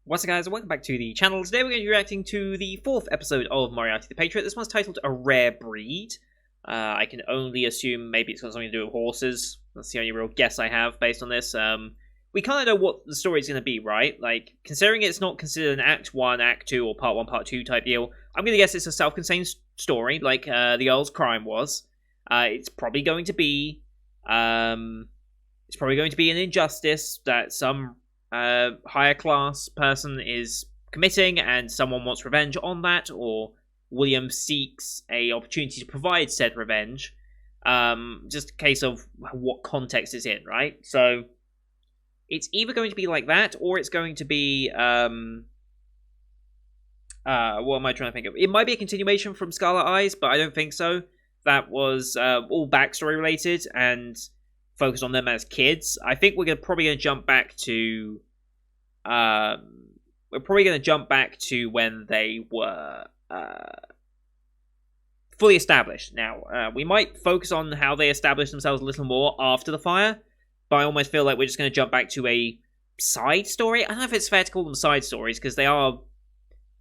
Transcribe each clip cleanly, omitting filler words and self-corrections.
What's up, guys, and welcome back to the channel. Today we're going to be reacting to the 4th episode of Moriarty the Patriot. This one's titled A Rare Breed. I can only assume maybe it's got something to do with horses. That's the only real guess I have based on this. We kind of know what the story's going to be, right? Like, considering it's not considered an Act 1, Act 2, or Part 1, Part 2 type deal, I'm going to guess it's a self-contained story, like the Earl's Crime was. It's probably going to be... it's probably going to be an injustice that some... higher class person is committing and someone wants revenge on that, or William seeks a opportunity to provide said revenge. Just a case of what context it's in, right? So it's either going to be like that, or it's going to be what am I trying to think of? It might be a continuation from Scarlet Eyes, but I don't think so. That was all backstory related and focus on them as kids. I think we're probably going to jump back to when they were fully established. Now, we might focus on how they established themselves a little more after the fire, but I almost feel like we're just going to jump back to a side story. I don't know if it's fair to call them side stories, because they are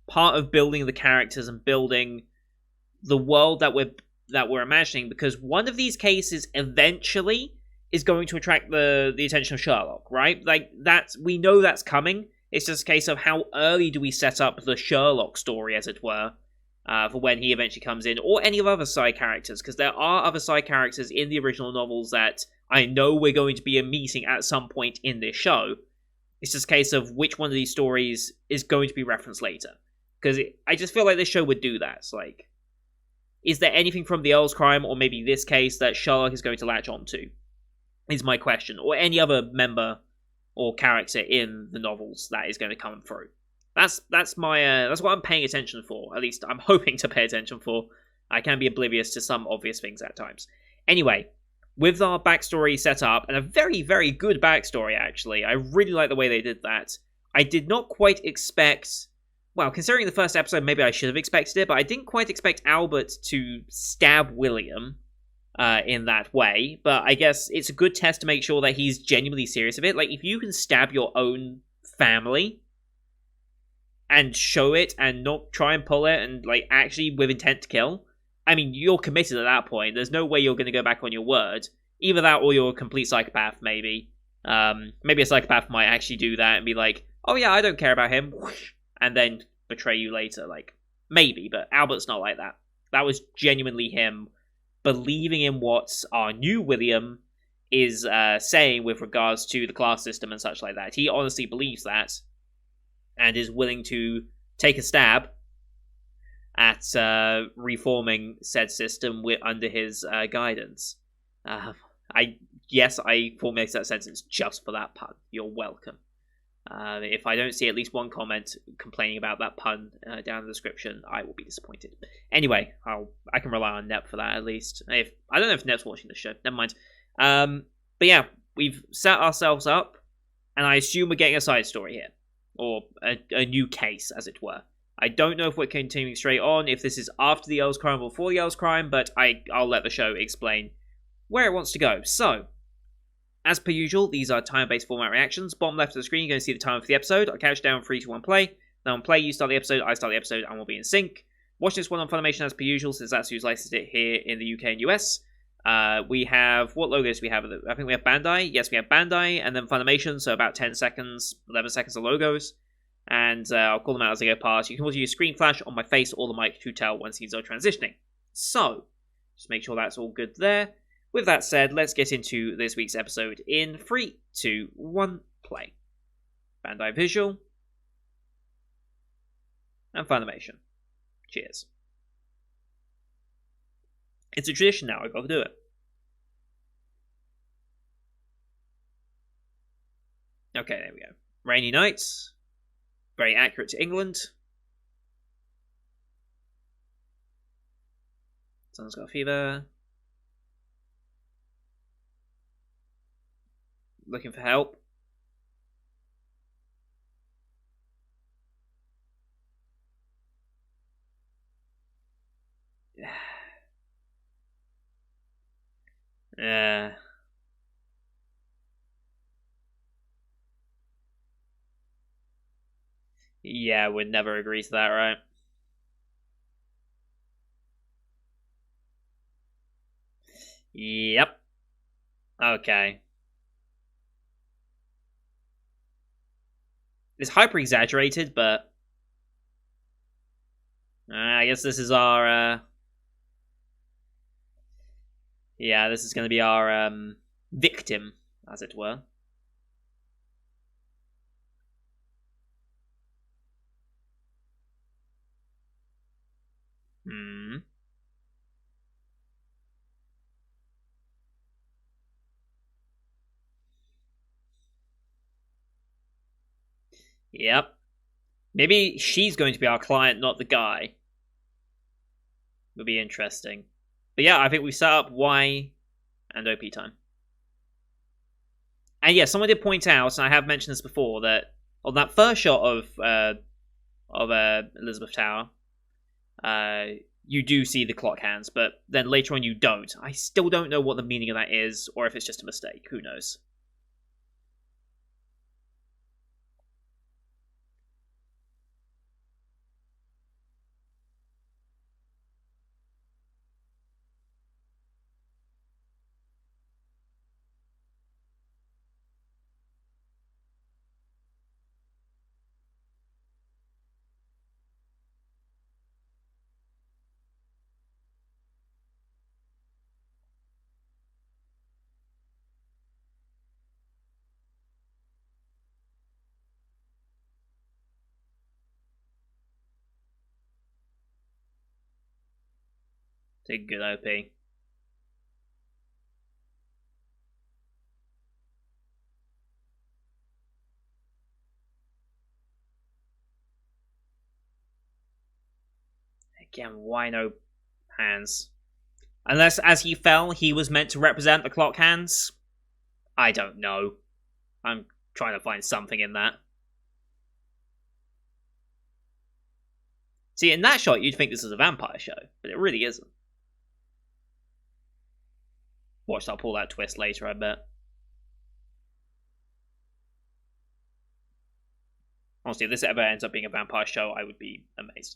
part of building the characters and building the world that we're imagining, because one of these cases eventually is going to attract the attention of Sherlock, right? Like, we know that's coming. It's just a case of how early do we set up the Sherlock story, as it were, for when he eventually comes in, or any of other side characters, because there are other side characters in the original novels that I know we're going to be meeting at some point in this show. It's just a case of which one of these stories is going to be referenced later. Because I just feel like this show would do that. It's like, is there anything from the Earl's Crime, or maybe this case, that Sherlock is going to latch onto? Is my question, or any other member or character in the novels that is going to come through. That's what I'm paying attention for. At least I'm hoping to pay attention for. I can be oblivious to some obvious things at times. Anyway, with our backstory set up, and a very, very good backstory, actually. I really like the way they did that. I did not quite expect... Well, considering the first episode, maybe I should have expected it, but I didn't quite expect Albert to stab William in that way, but I guess it's a good test to make sure that he's genuinely serious of it. Like, if you can stab your own family and show it and not try and pull it and, like, actually with intent to kill, I mean, you're committed at that point. There's no way you're going to go back on your word. Either that or you're a complete psychopath, maybe. Maybe a psychopath might actually do that and be like, oh yeah, I don't care about him, and then betray you later. Like, maybe, but Albert's not like that. That was genuinely him believing in what our new William is saying with regards to the class system and such like that. He honestly believes that, and is willing to take a stab at reforming said system under his guidance. I formulated that sentence just for that pun. You're welcome. If I don't see at least one comment complaining about that pun down in the description, I will be disappointed. Anyway, I can rely on Nep for that at least. I don't know if Nep's watching the show. Never mind. But yeah, we've set ourselves up, and I assume we're getting a side story here, or a new case, as it were. I don't know if we're continuing straight on, if this is after the Earl's Crime or before the Earl's Crime, but I'll let the show explain where it wants to go. So, as per usual, these are time-based format reactions. Bottom left of the screen, you're going to see the time for the episode. I'll count down 3, 2, 1, play. Then on play, you start the episode, I start the episode, and we'll be in sync. Watch this one on Funimation as per usual, since that's who's licensed it here in the UK and US. We have... What logos do we have? I think we have Bandai. Yes, we have Bandai, and then Funimation, so about 10 seconds, 11 seconds of logos. And I'll call them out as they go past. You can also use screen flash on my face or the mic to tell when scenes are transitioning. So, just make sure that's all good there. With that said, let's get into this week's episode in 3, 2, 1, play. Bandai Visual. And Funimation. Cheers. It's a tradition now, I've got to do it. Okay, there we go. Rainy nights. Very accurate to England. Someone's got a fever. Looking for help. Yeah, would never agree to that, right? Yep. Okay. It's hyper exaggerated, but I guess this is our. Yeah, this is going to be our victim, as it were. Hmm. Yep. Maybe she's going to be our client, not the guy. Would be interesting. But yeah, I think we set up Y and OP time. And yeah, someone did point out, and I have mentioned this before, that on that first shot of Elizabeth Tower, uh, you do see the clock hands, but then later on you don't. I still don't know what the meaning of that is, or if it's just a mistake. Who knows? It's a good OP. Again, why no hands? Unless, as he fell, he was meant to represent the clock hands. I don't know. I'm trying to find something in that. See, in that shot, you'd think this is a vampire show, but it really isn't. Watch, I'll pull that twist later, I bet. Honestly, if this ever ends up being a vampire show, I would be amazed.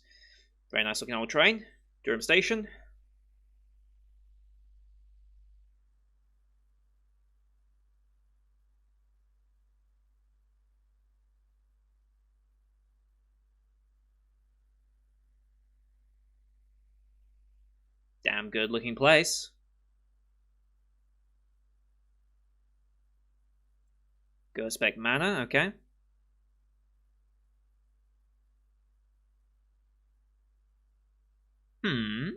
Very nice looking old train. Durham Station. Damn good looking place. Gerspec Manor, okay. Hmm.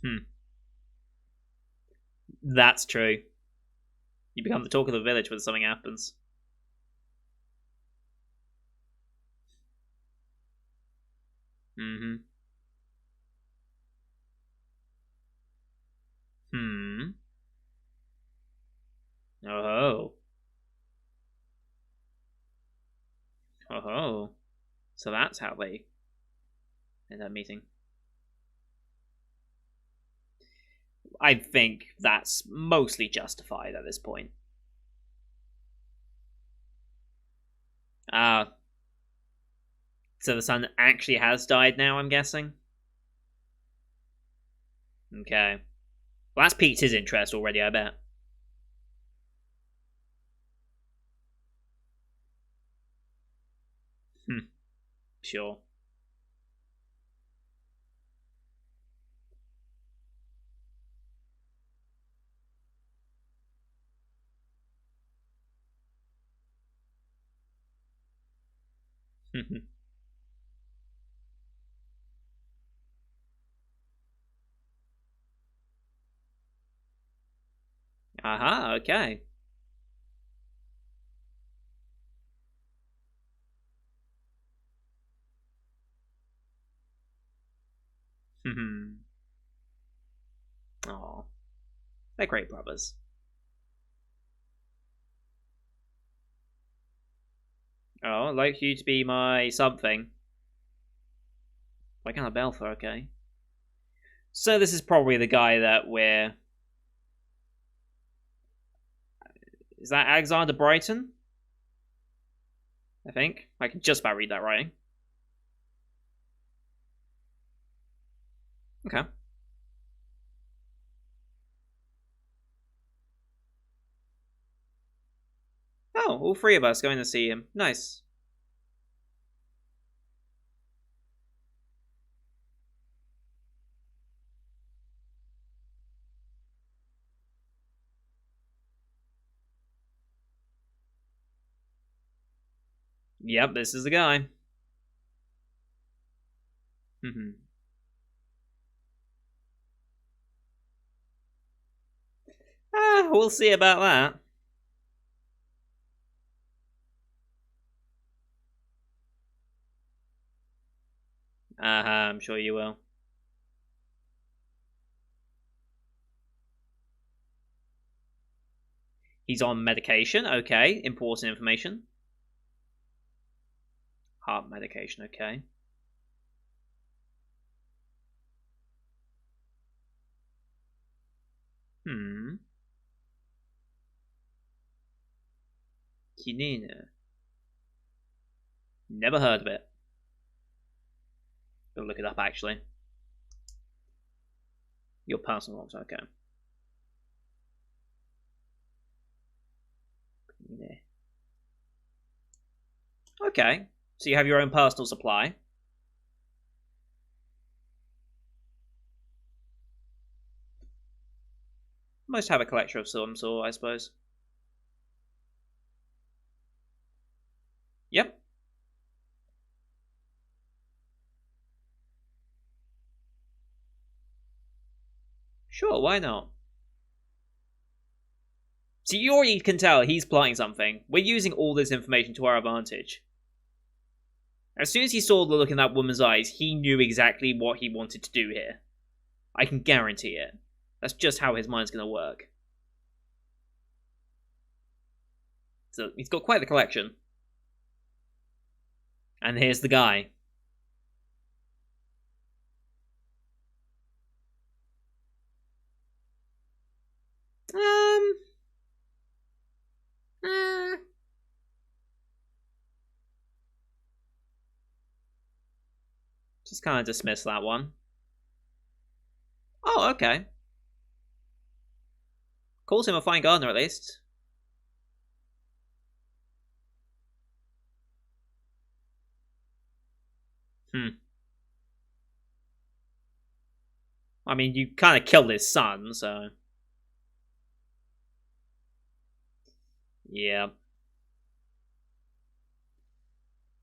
Hmm. That's true. You become the talk of the village when something happens. Mm-hmm. Hmm. Oh. Oh. So that's how they end up meeting. I think that's mostly justified at this point. Ah, so the sun actually has died now, I'm guessing? Okay. Well, that's piqued his interest already, I bet. Hmm, sure. Aha, okay. Oh, they're great brothers. Oh, I'd like you to be my something. Like Annabelle, okay. So this is probably the guy that we're Is that Alexander Brighton? I think. I can just about read that writing. Okay. Oh, all three of us going to see him. Nice. Yep, this is the guy. We'll see about that. I'm sure you will. He's on medication. Okay, important information. Heart medication. Okay. Kinina. Never heard of it. Go look it up, actually. Your personal ones, okay. Okay, so you have your own personal supply. Most have a collector of some sort, I suppose. Yep. Sure, why not? So you already can tell he's plotting something. We're using all this information to our advantage. As soon as he saw the look in that woman's eyes, he knew exactly what he wanted to do here. I can guarantee it. That's just how his mind's going to work. So he's got quite the collection. And here's the guy. Just kind of dismiss that one. Oh, okay. Calls him a fine gardener, at least. I mean, you kind of killed his son, so... Yeah.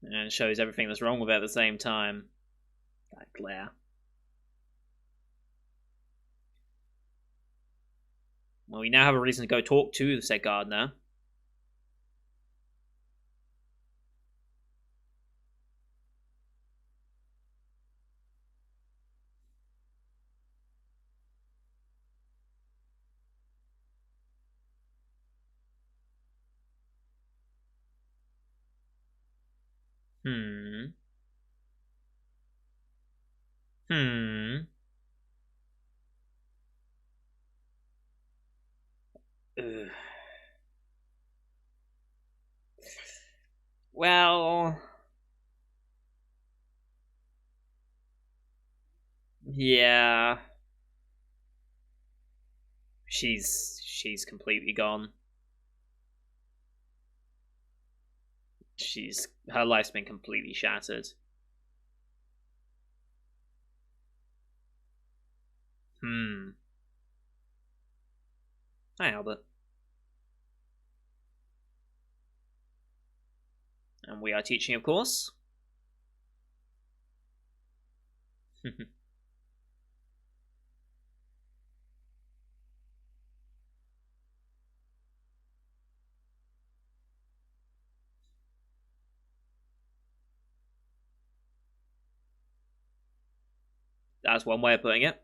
And it shows everything that's wrong with it at the same time. That glare. Well, we now have a reason to go talk to the said gardener. Ugh. Well... Yeah... She's completely gone. Her life's been completely shattered. Hi, Albert. And we are teaching, of course. That's one way of putting it. I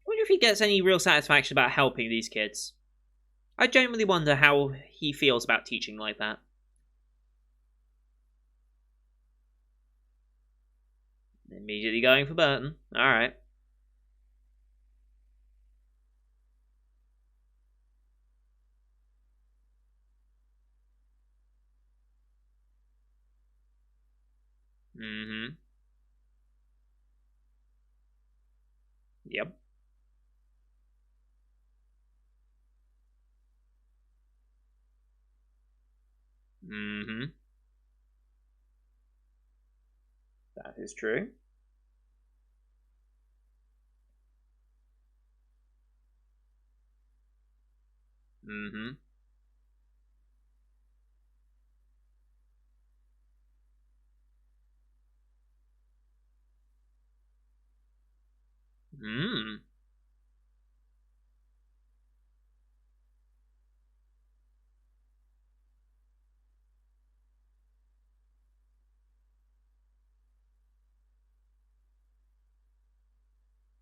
wonder if he gets any real satisfaction about helping these kids. I genuinely wonder how he feels about teaching like that. Immediately going for Burton. Alright. Mm-hmm. Yep. Mm-hmm. That is true. Mm-hmm. Mm.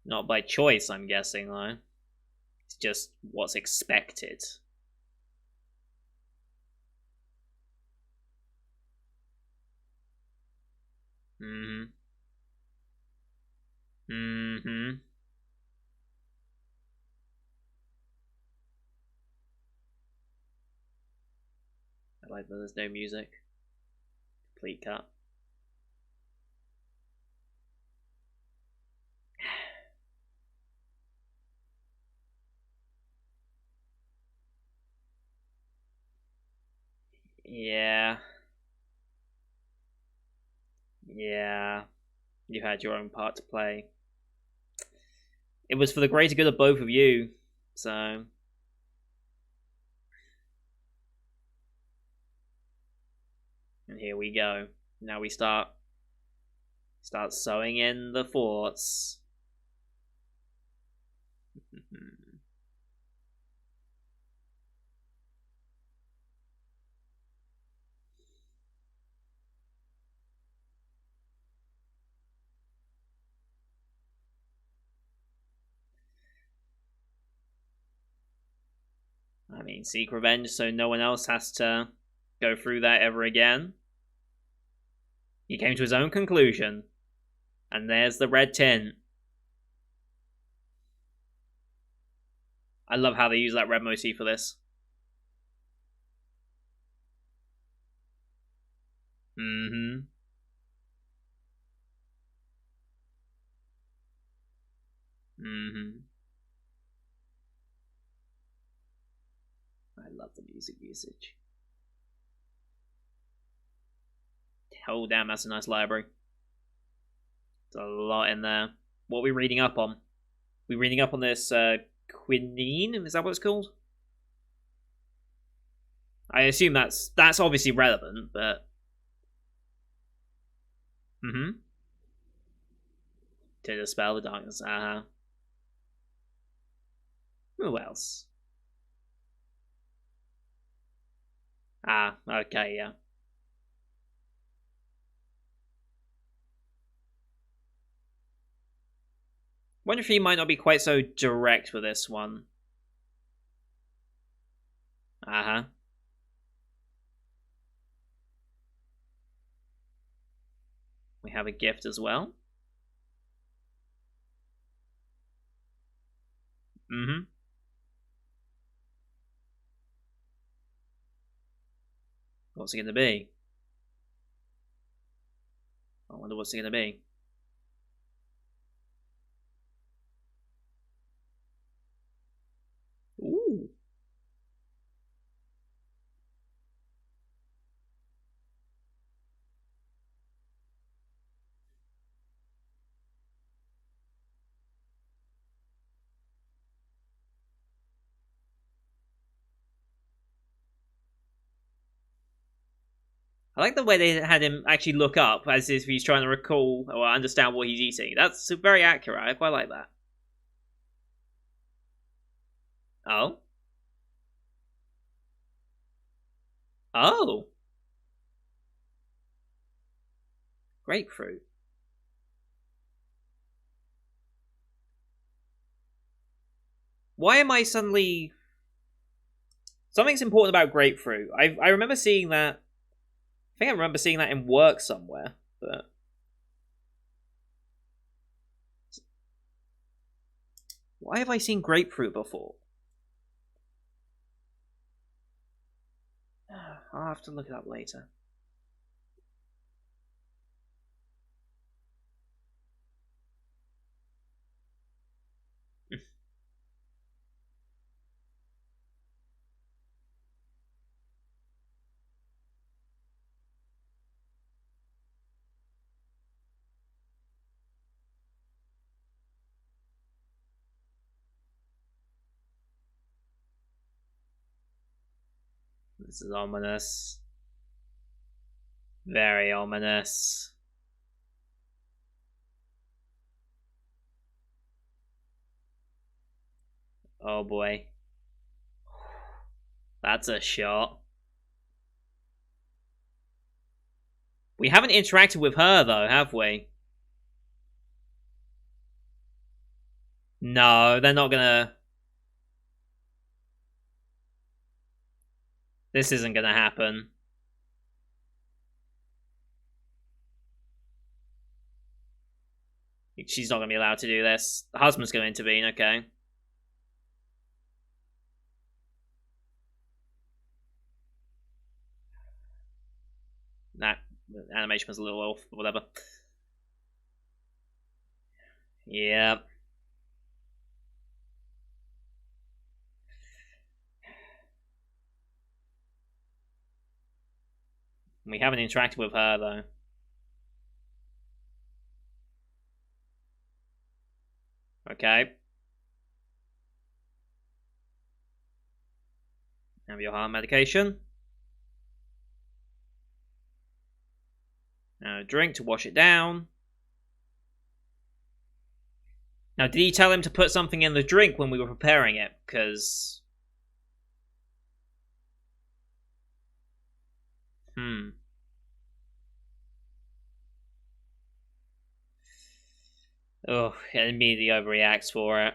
Not by choice, I'm guessing, though. It's just what's expected. Mm-hmm. Mm-hmm. I like that there's no music. Complete cut. Yeah. Yeah. You had your own part to play. It was for the greater good of both of you. So, and here we go. Now we start sewing in the forts. I mean, seek revenge so no one else has to go through that ever again. He came to his own conclusion. And there's the red tint. I love how they use that red motif for this. Mm-hmm. Mm-hmm. I love the music usage. Oh, damn, that's a nice library. There's a lot in there. What are we reading up on? We reading up on this quinine? Is that what it's called? I assume that's obviously relevant, but mm-hmm. To dispel the darkness. Uh-huh. Who else? Ah, okay, yeah. Wonder if he might not be quite so direct with this one. Uh-huh. We have a gift as well. Mm-hmm. What's it gonna be? I wonder what's it gonna be. Ooh. I like the way they had him actually look up as if he's trying to recall or understand what he's eating. That's very accurate. I quite like that. Oh? Oh! Grapefruit. Why am I suddenly... Something's important about grapefruit. I remember seeing that... I think I remember seeing that in work somewhere, but... Why have I seen grapefruit before? I'll have to look it up later. This is ominous. Very ominous. Oh boy. That's a shot. We haven't interacted with her though, have we? No, they're not gonna... This isn't gonna happen. She's not gonna be allowed to do this. The husband's gonna intervene, okay. That animation was a little off, whatever. Yeah. We haven't interacted with her, though. Okay. Have your heart medication. Now a drink to wash it down. Now, did he tell him to put something in the drink when we were preparing it? Because... Oh, it immediately overreacts for it.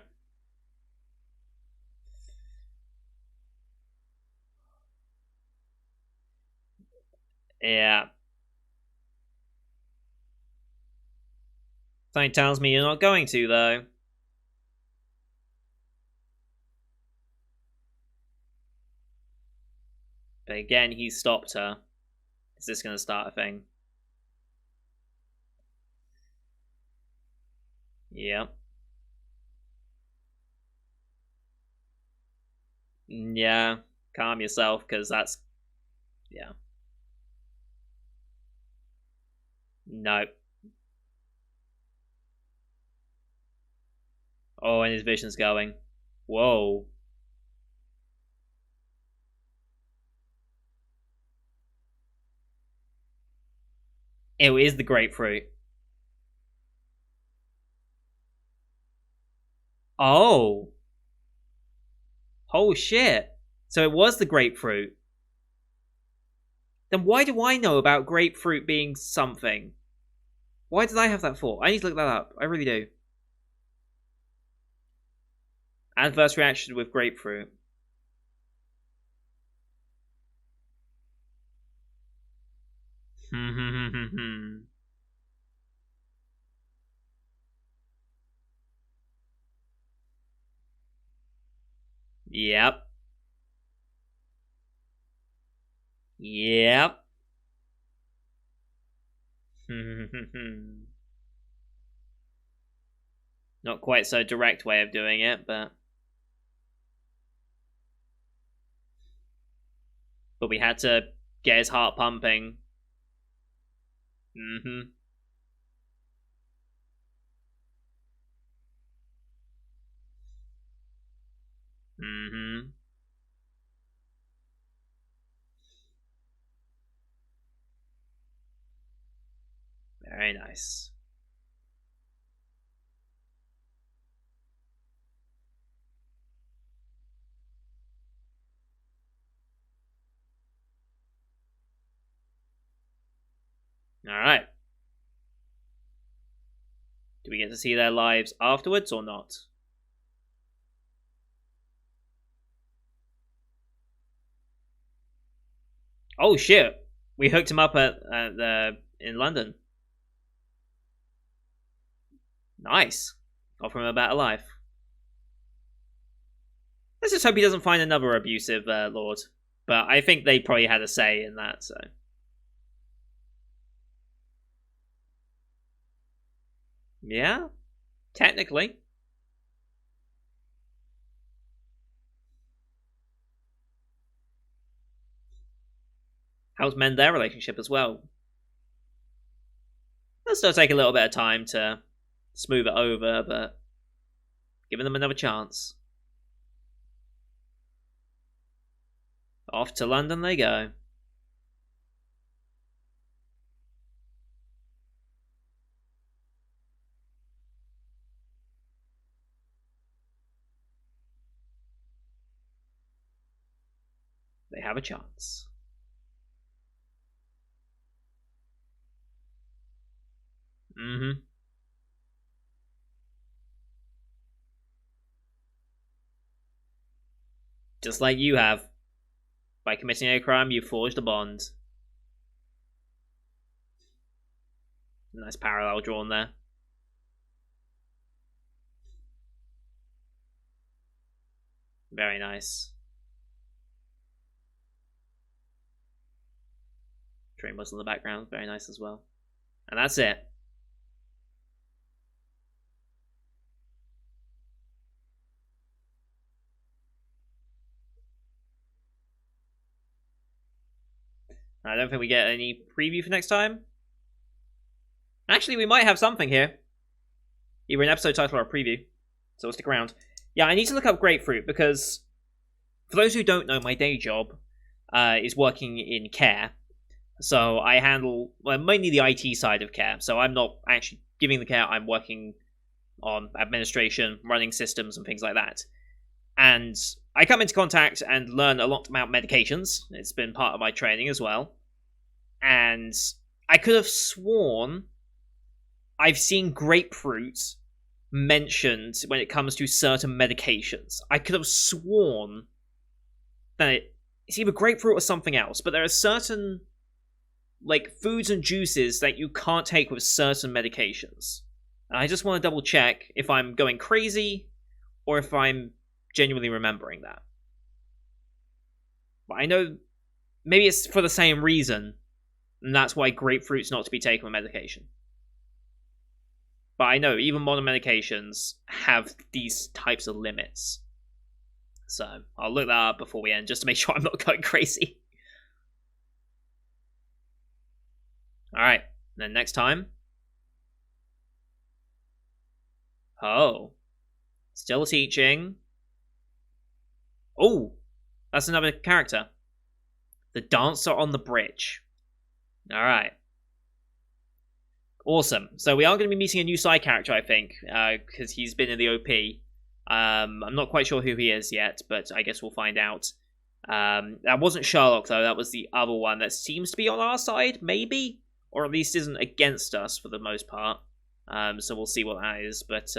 Yeah. Something tells me you're not going to, though. But again, he stopped her. Is this going to start a thing? Yeah. Yeah. Calm yourself, because that's... Yeah. No. Oh, and his vision's going. Whoa. It is the grapefruit. Oh. Oh shit. So it was the grapefruit. Then why do I know about grapefruit being something? Why did I have that thought? I need to look that up. I really do. Adverse reaction with grapefruit. Yep. Yep. Not quite so direct way of doing it, but we had to get his heart pumping. Mm-hmm. Mm-hmm. Very nice. Alright. Do we get to see their lives afterwards or not? Oh shit! We hooked him up at in London. Nice. Offer him a better life. Let's just hope he doesn't find another abusive lord. But I think they probably had a say in that, so. Yeah? Technically. Helps mend their relationship as well. It'll still take a little bit of time to smooth it over, but giving them another chance. Off to London they go. They have a chance. Mm-hmm. Just like you have. By committing a crime, you forged a bond. Nice parallel drawn there. Very nice. Train whistle in the background, very nice as well. And that's it. I don't think we get any preview for next time. Actually, we might have something here. Either an episode title or a preview. So we'll stick around. Yeah, I need to look up Grapefruit because, for those who don't know, my day job is working in care. So I handle mainly the IT side of care. So I'm not actually giving the care. I'm working on administration, running systems, and things like that. And I come into contact and learn a lot about medications. It's been part of my training as well. And I could have sworn I've seen grapefruit mentioned when it comes to certain medications. I could have sworn that it's either grapefruit or something else, but there are certain foods and juices that you can't take with certain medications. And I just want to double check if I'm going crazy or if I'm genuinely remembering that. But I know maybe it's for the same reason, and that's why grapefruit's not to be taken with medication. But I know even modern medications have these types of limits. So I'll look that up before we end, just to make sure I'm not going crazy. Alright, then next time. Oh. Still teaching. Oh, that's another character. The dancer on the bridge. Alright. Awesome. So we are going to be meeting a new side character, I think, because he's been in the OP. I'm not quite sure who he is yet, but I guess we'll find out. That wasn't Sherlock, though. That was the other one that seems to be on our side, maybe? Or at least isn't against us for the most part. So we'll see what that is. But,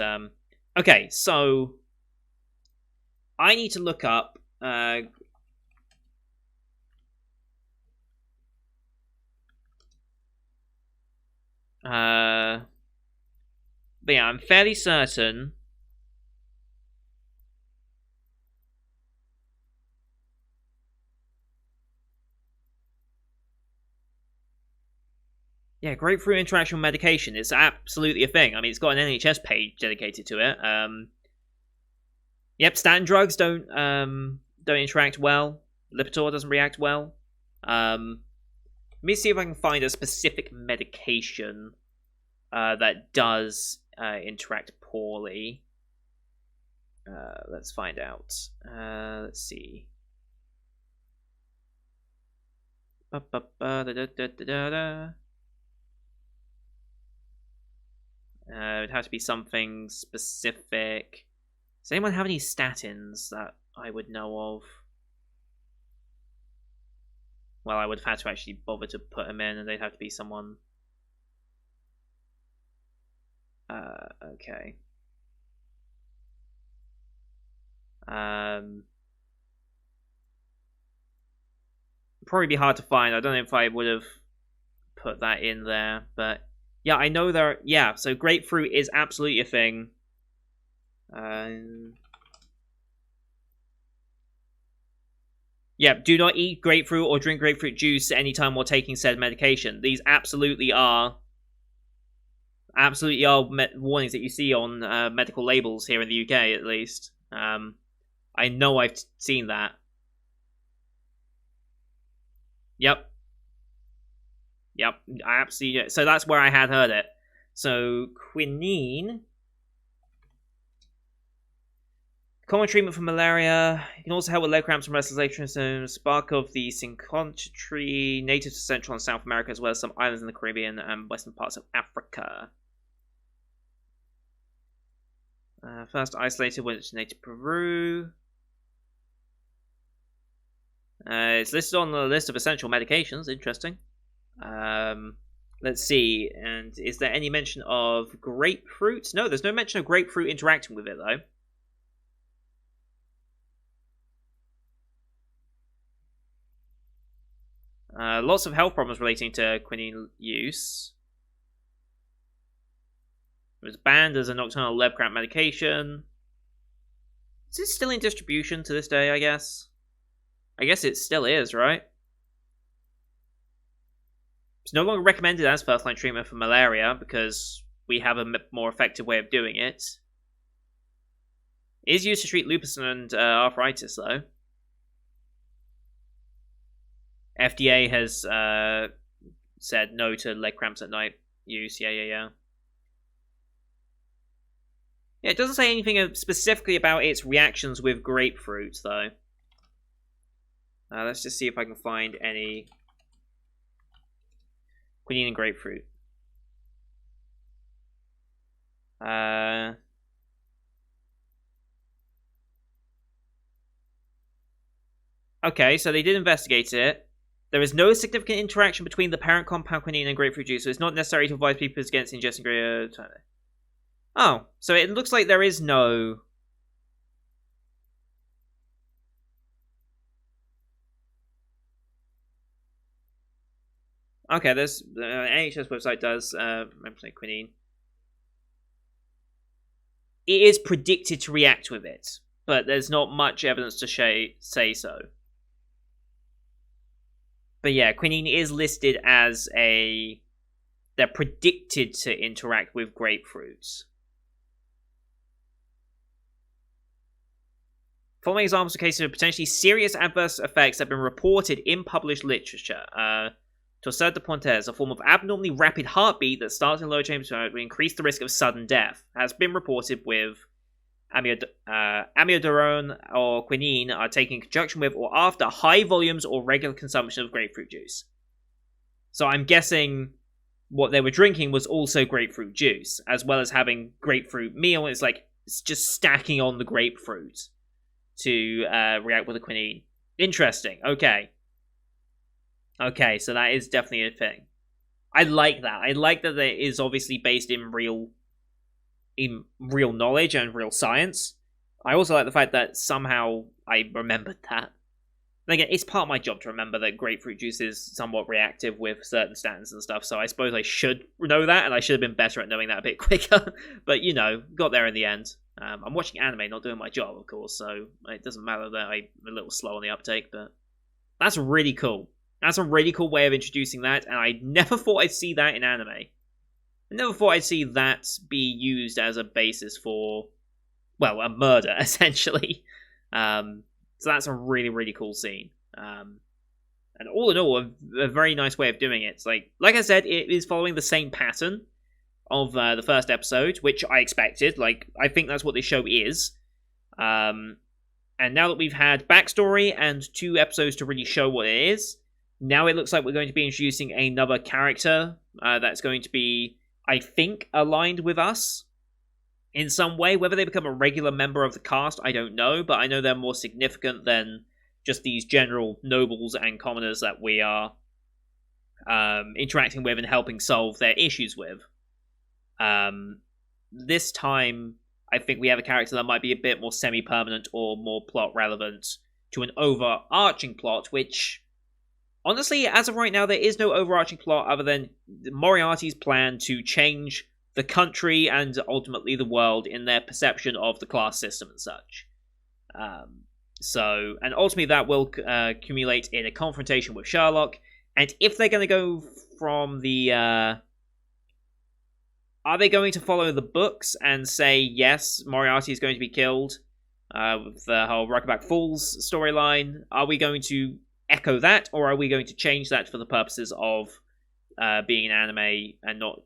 okay, so I need to look up... but yeah, I'm fairly certain... Yeah, grapefruit interaction with medication is absolutely a thing. I mean, it's got an NHS page dedicated to it. Yep, statin drugs don't interact well. Lipitor doesn't react well. Let me see if I can find a specific medication that does interact poorly. Let's find out. Let's see. It'd have to be something specific. Does anyone have any statins that I would know of? Well, I would have had to actually bother to put them in, and they'd have to be someone... okay. Probably be hard to find. I don't know if I would have put that in there, but... Yeah, I know there... Yeah, so grapefruit is absolutely a thing. Yeah, do not eat grapefruit or drink grapefruit juice anytime while taking said medication. These absolutely are warnings that you see on medical labels here in the UK, at least. I know I've seen that. Yep. Yep, I absolutely... So that's where I had heard it. So, quinine... Common treatment for malaria. You can also help with leg cramps and restless leg symptoms. Bark of the cinchona tree, native to Central and South America, as well as some islands in the Caribbean and western parts of Africa. First isolated when it's native to Peru. It's listed on the list of essential medications. Interesting. Let's see. And is there any mention of grapefruit? No, there's no mention of grapefruit interacting with it, though. Lots of health problems relating to quinine use. It was banned as a nocturnal leg cramp medication. Is it still in distribution to this day, I guess? I guess it still is, right? It's no longer recommended as first-line treatment for malaria because we have a more effective way of doing it. It is used to treat lupus and arthritis, though. FDA has said no to leg cramps at night use. Yeah. Yeah, it doesn't say anything specifically about its reactions with grapefruit, though. Let's just see if I can find any quinine and grapefruit. Okay, so they did investigate it. There is no significant interaction between the parent compound quinine and grapefruit juice, so it's not necessary to advise people against ingesting grapefruit. Oh, so it looks like there is no... Okay, there's the NHS website does represent quinine. It is predicted to react with it, but there's not much evidence to say so. But yeah, quinine is listed as a... They're predicted to interact with grapefruits. Following examples of cases of potentially serious adverse effects have been reported in published literature. Torsade de Pontes, a form of abnormally rapid heartbeat that starts in lower chambers will increase the risk of sudden death, has been reported with amiodarone or quinine are taken in conjunction with or after high volumes or regular consumption of grapefruit juice. So I'm guessing what they were drinking was also grapefruit juice, as well as having grapefruit meal. It's like it's just stacking on the grapefruit to react with the quinine. Interesting. Okay, so that is definitely a thing. I like that. I like that it is obviously based in real knowledge and real science. I also like the fact that somehow I remembered that. And again, it's part of my job to remember that grapefruit juice is somewhat reactive with certain statins and stuff, so I suppose I should know that, and I should have been better at knowing that a bit quicker. But, you know, got there in the end. I'm watching anime, not doing my job, of course, so it doesn't matter that I'm a little slow on the uptake, but that's really cool. That's a really cool way of introducing that, and I never thought I'd see that in anime. I never thought I'd see that be used as a basis for, well, a murder, essentially. So that's a really, really cool scene. And all in all, a very nice way of doing it. It's like I said, it is following the same pattern of the first episode, which I expected. Like, I think that's what this show is. And now that we've had backstory and 2 episodes to really show what it is, now it looks like we're going to be introducing another character that's going to be, I think, aligned with us in some way. Whether they become a regular member of the cast, I don't know, but I know they're more significant than just these general nobles and commoners that we are interacting with and helping solve their issues with. This time, I think we have a character that might be a bit more semi-permanent or more plot relevant to an overarching plot, which... honestly, as of right now, there is no overarching plot other than Moriarty's plan to change the country and ultimately the world in their perception of the class system and such. And ultimately that will accumulate in a confrontation with Sherlock. And if they're going to go from the... are they going to follow the books and say, yes, Moriarty is going to be killed with the whole Ruckerback Falls storyline? Are we going to echo that, or are we going to change that for the purposes of being an anime and not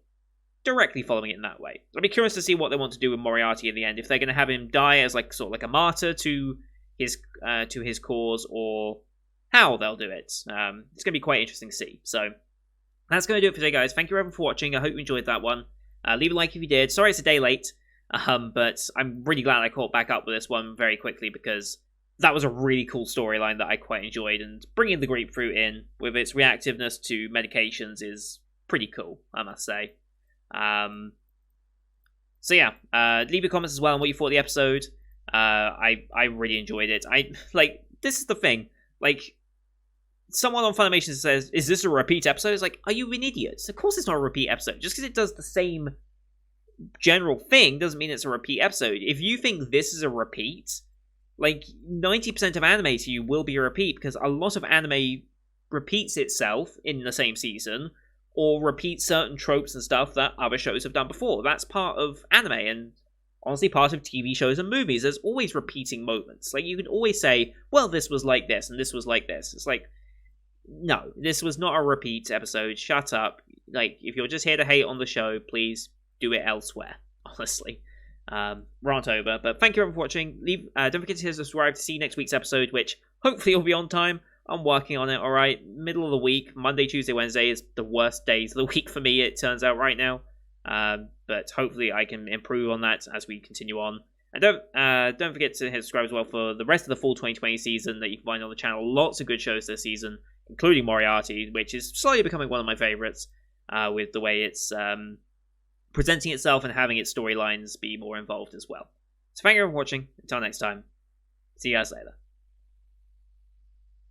directly following it in that way. I'd be curious to see what they want to do with Moriarty in the end. If they're going to have him die as like sort of like a martyr to his cause, or how they'll do it. It's going to be quite interesting to see. So that's going to do it for today, guys. Thank you everyone for watching. I hope you enjoyed that one. Leave a like if you did. Sorry it's a day late, but I'm really glad I caught back up with this one very quickly, because that was a really cool storyline that I quite enjoyed, and bringing the grapefruit in with its reactiveness to medications is pretty cool, I must say. So yeah, leave your comments as well on what you thought of the episode. I really enjoyed it. This is the thing, like, someone on Funimation says, is this a repeat episode? It's like, are you an idiot? Of course it's not a repeat episode. Just because it does the same general thing doesn't mean it's a repeat episode. If you think this is a repeat, like, 90% of anime to you will be a repeat, because a lot of anime repeats itself in the same season, or repeats certain tropes and stuff that other shows have done before. That's part of anime, and honestly part of TV shows and movies. There's always repeating moments. Like, you can always say, well, this was like this, and this was like this. It's like, no, this was not a repeat episode. Shut up. Like, if you're just here to hate on the show, please do it elsewhere, honestly. Rant over, but thank you everyone for watching. Don't forget to hit subscribe to see next week's episode, which hopefully will be on time. I'm working on it, alright? Middle of the week, Monday, Tuesday, Wednesday is the worst days of the week for me, it turns out right now. But hopefully I can improve on that as we continue on. And don't forget to hit subscribe as well for the rest of the full 2020 season that you can find on the channel. Lots of good shows this season, including Moriarty, which is slowly becoming one of my favourites, with the way it's presenting itself and having its storylines be more involved as well. So thank you for watching. Until next time, see you guys later.